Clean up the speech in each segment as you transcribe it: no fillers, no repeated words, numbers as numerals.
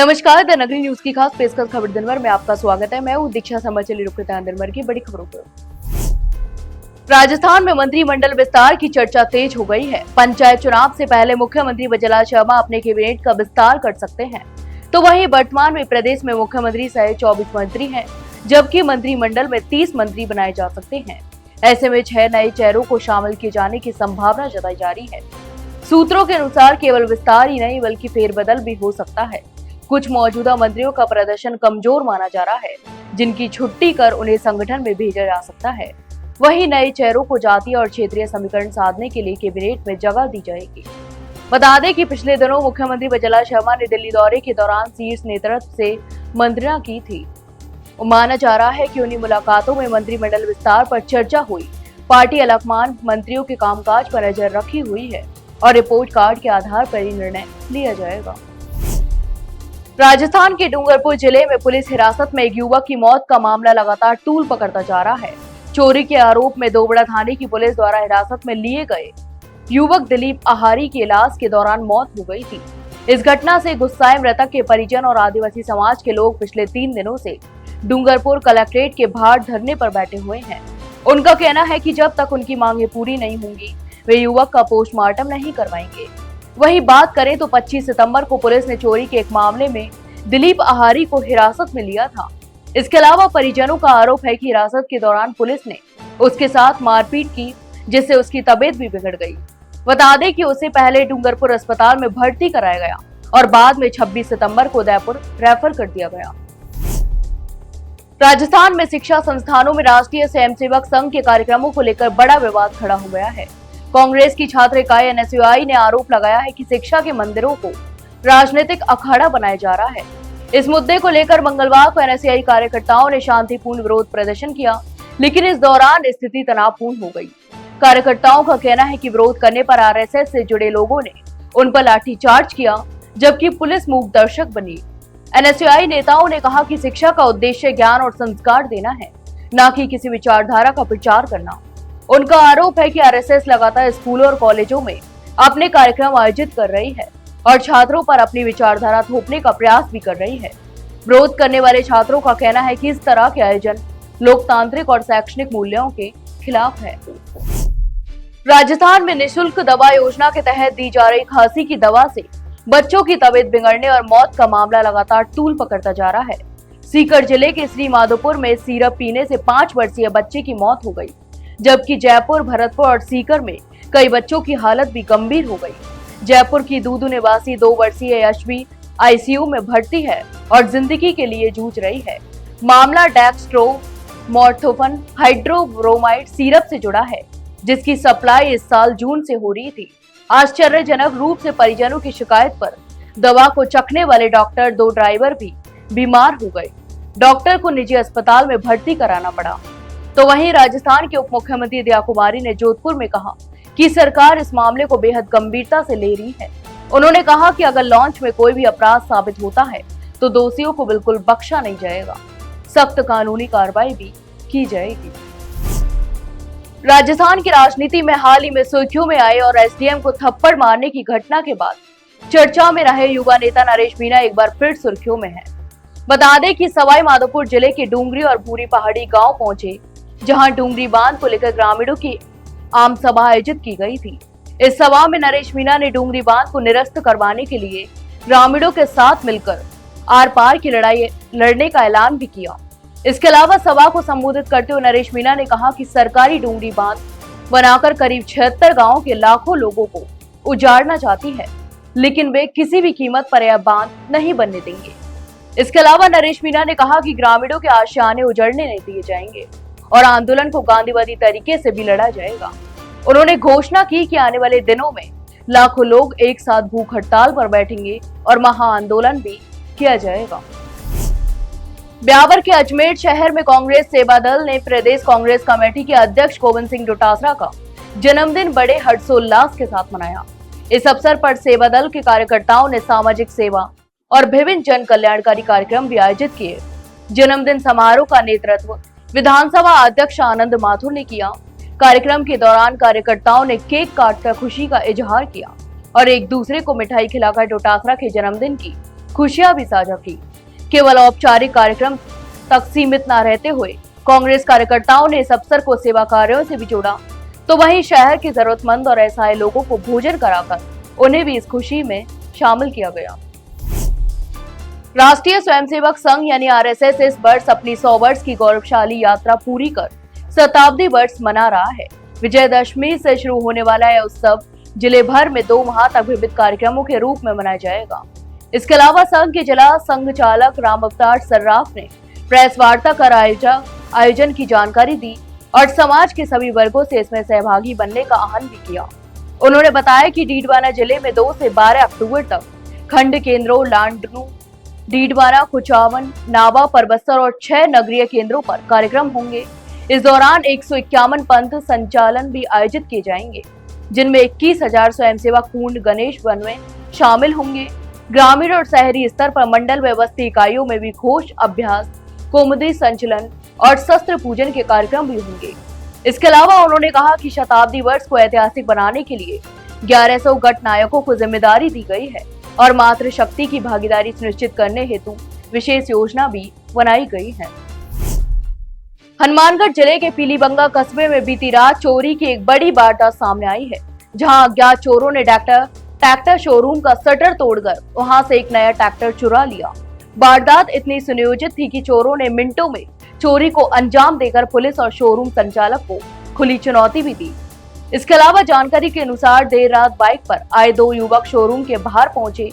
नमस्कार, द नगरी न्यूज की खास पेशकश खबर दिन भर में आपका स्वागत है। मैं हूं दीक्षा शर्मा। चलिए रुकते हैं दिन भर की बड़ी खबरों पर। राजस्थान में मंत्रिमंडल विस्तार की चर्चा तेज हो गई है। पंचायत चुनाव से पहले मुख्यमंत्री वजला शर्मा अपने कैबिनेट का विस्तार कर सकते हैं, तो वहीं वर्तमान में प्रदेश में मुख्यमंत्री सहित 24 मंत्री हैं, जबकि मंत्रिमंडल में 30 मंत्री बनाए जा सकते हैं। ऐसे में 6 नए चेहरों को शामिल किए जाने की संभावना जताई जा रही है। सूत्रों के अनुसार केवल विस्तार ही नहीं बल्कि फेरबदल भी हो सकता है। कुछ मौजूदा मंत्रियों का प्रदर्शन कमजोर माना जा रहा है, जिनकी छुट्टी कर उन्हें संगठन में भेजा जा सकता है। वहीं नए चेहरों को जातीय और क्षेत्रीय समीकरण साधने के लिए कैबिनेट में जगह दी जाएगी। बता दें कि पिछले दिनों मुख्यमंत्री वजला शर्मा ने दिल्ली दौरे के दौरान शीर्ष नेतृत्व से मंत्रणा की थी। माना जा रहा है कि उन्हीं मुलाकातों में मंत्रिमंडल विस्तार पर चर्चा हुई। पार्टी अलकमान मंत्रियों के कामकाज पर नजर रखी हुई है और रिपोर्ट कार्ड के आधार पर ही निर्णय लिया जाएगा। राजस्थान के डूंगरपुर जिले में पुलिस हिरासत में एक युवक की मौत का मामला लगातार तूल पकड़ता जा रहा है। चोरी के आरोप में दोबड़ा थाने की पुलिस द्वारा हिरासत में लिए गए युवक दिलीप आहारी की इलाज के दौरान मौत हो गई थी। इस घटना से गुस्साए मृतक के परिजन और आदिवासी समाज के लोग पिछले 3 दिनों से डूंगरपुर कलेक्ट्रेट के बाहर धरने पर बैठे हुए हैं। उनका कहना है कि जब तक उनकी मांगे पूरी नहीं होंगी, वे युवक का पोस्टमार्टम नहीं करवाएंगे। वहीं बात करें तो 25 सितंबर को पुलिस ने चोरी के एक मामले में दिलीप आहारी को हिरासत में लिया था। इसके अलावा परिजनों का आरोप है कि हिरासत के दौरान पुलिस ने उसके साथ मारपीट की, जिससे उसकी तबीयत भी बिगड़ गई। बता दें कि उसे पहले डूंगरपुर अस्पताल में भर्ती कराया गया और बाद में 26 सितंबर को उदयपुर रेफर कर दिया गया। राजस्थान में शिक्षा संस्थानों में राष्ट्रीय स्वयंसेवक संघ के कार्यक्रमों को लेकर बड़ा विवाद खड़ा हो गया है। कांग्रेस की छात्र इकाई एनएसयूआई ने आरोप लगाया है कि शिक्षा के मंदिरों को राजनीतिक अखाड़ा बनाया जा रहा है। इस मुद्दे को लेकर मंगलवार को एनएसयूआई कार्यकर्ताओं ने शांतिपूर्ण विरोध प्रदर्शन किया, लेकिन इस दौरान स्थिति तनावपूर्ण हो गई। कार्यकर्ताओं का कहना है कि विरोध करने पर आरएसएस से जुड़े लोगों ने उन पर लाठीचार्ज किया, जबकि पुलिस मूक दर्शक बनी। एनएसयूआई नेताओं ने कहा कि शिक्षा का उद्देश्य ज्ञान और संस्कार देना है, न कि किसी विचारधारा का प्रचार करना। उनका आरोप है कि आरएसएस लगातार स्कूलों और कॉलेजों में अपने कार्यक्रम आयोजित कर रही है और छात्रों पर अपनी विचारधारा थोपने का प्रयास भी कर रही है। विरोध करने वाले छात्रों का कहना है कि इस तरह के आयोजन लोकतांत्रिक और शैक्षणिक मूल्यों के खिलाफ है। राजस्थान में निःशुल्क दवा योजना के तहत दी जा रही खांसी की दवा से बच्चों की तबीयत बिगड़ने और मौत का मामला लगातार तूल पकड़ता जा रहा है। सीकर जिले के श्री माधोपुर में सिरप पीने से 5 वर्षीय बच्चे की मौत हो गई, जबकि जयपुर, भरतपुर और सीकर में कई बच्चों की हालत भी गंभीर हो गई। जयपुर की दूदू निवासी 2 वर्षीय यशवी आईसीयू में भर्ती है और जिंदगी के लिए जूझ रही है। मामला डेक्स्ट्रोमोर्थोफन हाइड्रोब्रोमाइड सिरप से जुड़ा है, जिसकी सप्लाई इस साल जून से हो रही थी। आश्चर्यजनक रूप से परिजनों की शिकायत पर दवा को चखने वाले डॉक्टर 2 ड्राइवर भी बीमार हो गए। डॉक्टर को निजी अस्पताल में भर्ती कराना पड़ा। तो वहीं राजस्थान के उप मुख्यमंत्री दया कुमारी ने जोधपुर में कहा कि सरकार इस मामले को बेहद गंभीरता से ले रही है। उन्होंने कहा कि अगर लॉन्च में कोई भी अपराध साबित होता है तो दोषियों को बिल्कुल बख्शा नहीं जाएगा, सख्त कानूनी कार्रवाई भी की जाएगी। राजस्थान की राजनीति में हाल ही में सुर्खियों में आए और एसडीएम को थप्पड़ मारने की घटना के बाद चर्चा में रहे युवा नेता नरेश मीणा एक बार फिर सुर्खियों में है। बता दें कि सवाई माधोपुर जिले के डूंगरी और भूरी पहाड़ी गांव पहुंचे, जहां डूंगरी बांध को लेकर ग्रामीणों की आम सभा आयोजित की गई थी। इस सभा में नरेश मीणा ने डूंगरी बांध को निरस्त करवाने के लिए ग्रामीणों के साथ मिलकर आर पार की लड़ाई लड़ने का ऐलान भी किया। इसके अलावा सभा को संबोधित करते हुए नरेश मीणा ने कहा कि सरकारी डूंगरी बांध बनाकर करीब 76 गाँव के लाखों लोगों को उजाड़ना चाहती है, लेकिन वे किसी भी कीमत पर यह बांध नहीं बनने देंगे। इसके अलावा नरेश मीणा ने कहा कि ग्रामीणों के आशियाने उजड़ने नहीं दिए जाएंगे और आंदोलन को गांधीवादी तरीके से भी लड़ा जाएगा। उन्होंने घोषणा की कि आने वाले दिनों में लाखों लोग एक साथ भूख हड़ताल पर बैठेंगे और महाआंदोलन भी किया जाएगा। ब्यावर के अजमेर शहर में कांग्रेस सेवा दल ने प्रदेश कांग्रेस कमेटी के अध्यक्ष गोविंद सिंह डोटासरा का जन्मदिन बड़े हर्षोल्लास के साथ मनाया। इस अवसर पर सेवा दल के कार्यकर्ताओं ने सामाजिक सेवा और विभिन्न जन कल्याणकारी कार्यक्रम भी आयोजित किए। जन्मदिन समारोह का नेतृत्व विधानसभा अध्यक्ष आनंद माथुर ने किया। कार्यक्रम के दौरान कार्यकर्ताओं ने केक काटकर खुशी का इजहार किया और एक दूसरे को मिठाई खिलाकर डोटासरा के जन्मदिन की खुशियां भी साझा की। केवल औपचारिक कार्यक्रम तक सीमित न रहते हुए कांग्रेस कार्यकर्ताओं ने इस अवसर को सेवा कार्यों से भी जोड़ा, तो वहीं शहर के जरूरतमंद और असहाय लोगों को भोजन कराकर उन्हें भी इस खुशी में शामिल किया गया। राष्ट्रीय स्वयंसेवक संघ यानी आरएसएस इस वर्ष अपनी 100 वर्ष की गौरवशाली यात्रा पूरी कर शताब्दी वर्ष मना रहा है। विजयदशमी से शुरू होने वाला यह उत्सव जिले भर में 2 माह तक विविध कार्यक्रमों के रूप में मनाया जाएगा। इसके अलावा संघ के जिला संघचालक राम अवतार सर्राफ ने प्रेस वार्ता कर आयोजन की जानकारी दी और समाज के सभी वर्गों से इसमें सहभागी बनने का आह्वान भी किया। उन्होंने बताया कि डीडवाना जिले में 2 से 12 अक्टूबर तक खंड केंद्रों लांडनू, डीडवाना, कुचावन, नावा, परबत्सर और 6 नगरीय केंद्रों पर कार्यक्रम होंगे। इस दौरान 151 पंथ संचालन भी आयोजित किए जाएंगे, जिनमें 21,000 स्वयंसेवक पूर्ण गणेश वन में शामिल होंगे। ग्रामीण और शहरी स्तर पर मंडल व बस्ती इकाइयों में भी घोष अभ्यास, कौमुदी संचलन और शस्त्र पूजन के कार्यक्रम भी होंगे। इसके अलावा उन्होंने कहा कि शताब्दी वर्ष को ऐतिहासिक बनाने के लिए 1100 गट नायकों को जिम्मेदारी दी गई है और मातृशक्ति की भागीदारी सुनिश्चित करने हेतु विशेष योजना भी बनाई गई है। हनुमानगढ़ जिले के पीलीबंगा कस्बे में बीती रात चोरी की एक बड़ी वारदात सामने आई है, जहां अज्ञात चोरों ने ट्रैक्टर शोरूम का शटर तोड़कर वहां से एक नया ट्रैक्टर चुरा लिया। वारदात इतनी सुनियोजित थी कि चोरों ने मिनटों में चोरी को अंजाम देकर पुलिस और शोरूम संचालक को खुली चुनौती भी दी। इसके अलावा जानकारी के अनुसार देर रात बाइक पर आए 2 युवक शोरूम के बाहर पहुंचे।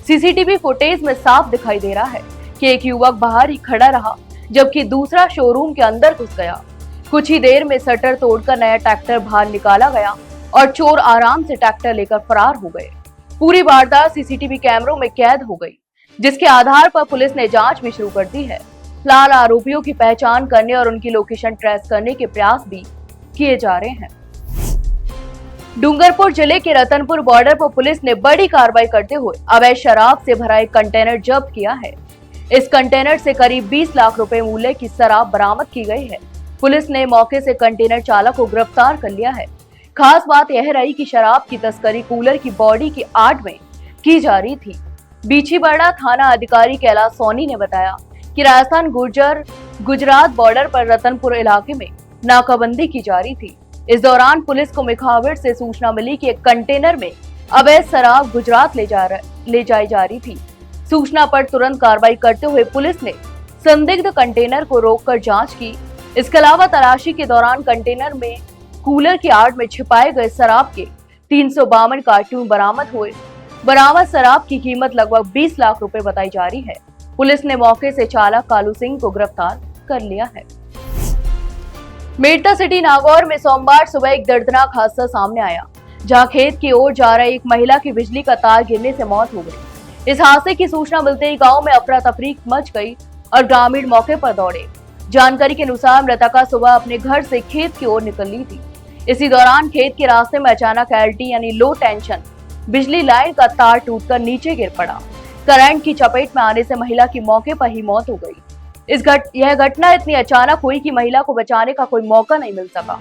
सीसीटीवी फुटेज में साफ दिखाई दे रहा है कि एक युवक बाहर ही खड़ा रहा, जबकि दूसरा शोरूम के अंदर घुस गया। कुछ ही देर में शटर तोड़कर नया ट्रैक्टर बाहर निकाला गया और चोर आराम से ट्रैक्टर लेकर फरार हो गए। पूरी वारदात सीसीटीवी कैमरों में कैद हो गई, जिसके आधार पर पुलिस ने जांच भी शुरू कर दी है। फिलहाल आरोपियों की पहचान करने और उनकी लोकेशन ट्रेस करने के प्रयास भी किए जा रहे हैं। डूंगरपुर जिले के रतनपुर बॉर्डर पर पुलिस ने बड़ी कार्रवाई करते हुए अवैध शराब से भरा एक कंटेनर जब्त किया है। इस कंटेनर से करीब 20 लाख रुपए मूल्य की शराब बरामद की गई है। पुलिस ने मौके से कंटेनर चालक को गिरफ्तार कर लिया है। खास बात यह रही कि शराब की तस्करी कूलर की बॉडी की आड़ में की जा रही थी। बीछीबड़ा थाना अधिकारी कैलाश सोनी ने बताया कि राजस्थान गुजरात बॉर्डर पर रतनपुर इलाके में नाकाबंदी की जा रही थी। इस दौरान पुलिस को मिखावट से सूचना मिली कि एक कंटेनर में अवैध शराब गुजरात ले जाई जा रही थी। सूचना पर तुरंत कार्रवाई करते हुए पुलिस ने संदिग्ध कंटेनर को रोककर जांच की। इसके अलावा तलाशी के दौरान कंटेनर में कूलर की आड़ में छिपाए गए शराब के 352 कार्टून बरामद हुए। बरामद शराब की कीमत लगभग 20 लाख रुपए बताई जा रही है। पुलिस ने मौके से चालक कालू सिंह को गिरफ्तार कर लिया है। मेड़ता सिटी नागौर में सोमवार सुबह एक दर्दनाक हादसा सामने आया, जहां खेत की ओर जा रही एक महिला की बिजली का तार गिरने से मौत हो गई। इस हादसे की सूचना मिलते ही गांव में अफरा तफरी मच गई और ग्रामीण मौके पर दौड़े। जानकारी के अनुसार मृतका सुबह अपने घर से खेत की ओर निकली थी। इसी दौरान खेत के रास्ते में अचानक LT यानी लो टेंशन बिजली लाइन का तार टूटकर नीचे गिर पड़ा। करंट की चपेट में आने से महिला की मौके पर ही मौत हो गई। यह घटना इतनी अचानक हुई कि महिला को बचाने का कोई मौका नहीं मिल सका।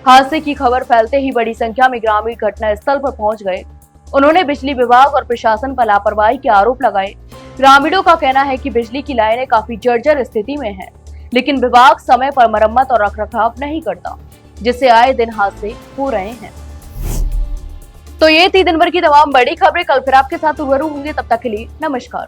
हादसे की खबर फैलते ही बड़ी संख्या में ग्रामीण घटना स्थल पर पहुंच गए। उन्होंने बिजली विभाग और प्रशासन पर लापरवाही के आरोप लगाए। ग्रामीणों का कहना है कि बिजली की लाइनें काफी जर्जर स्थिति में हैं, लेकिन विभाग समय पर मरम्मत और रखरखाव नहीं करता, जिससे आए दिन हादसे हो रहे हैं। तो ये थी दिन भर की तमाम बड़ी खबरें। कल फिर आपके साथ रूबरू होंगे, तब तक के लिए नमस्कार।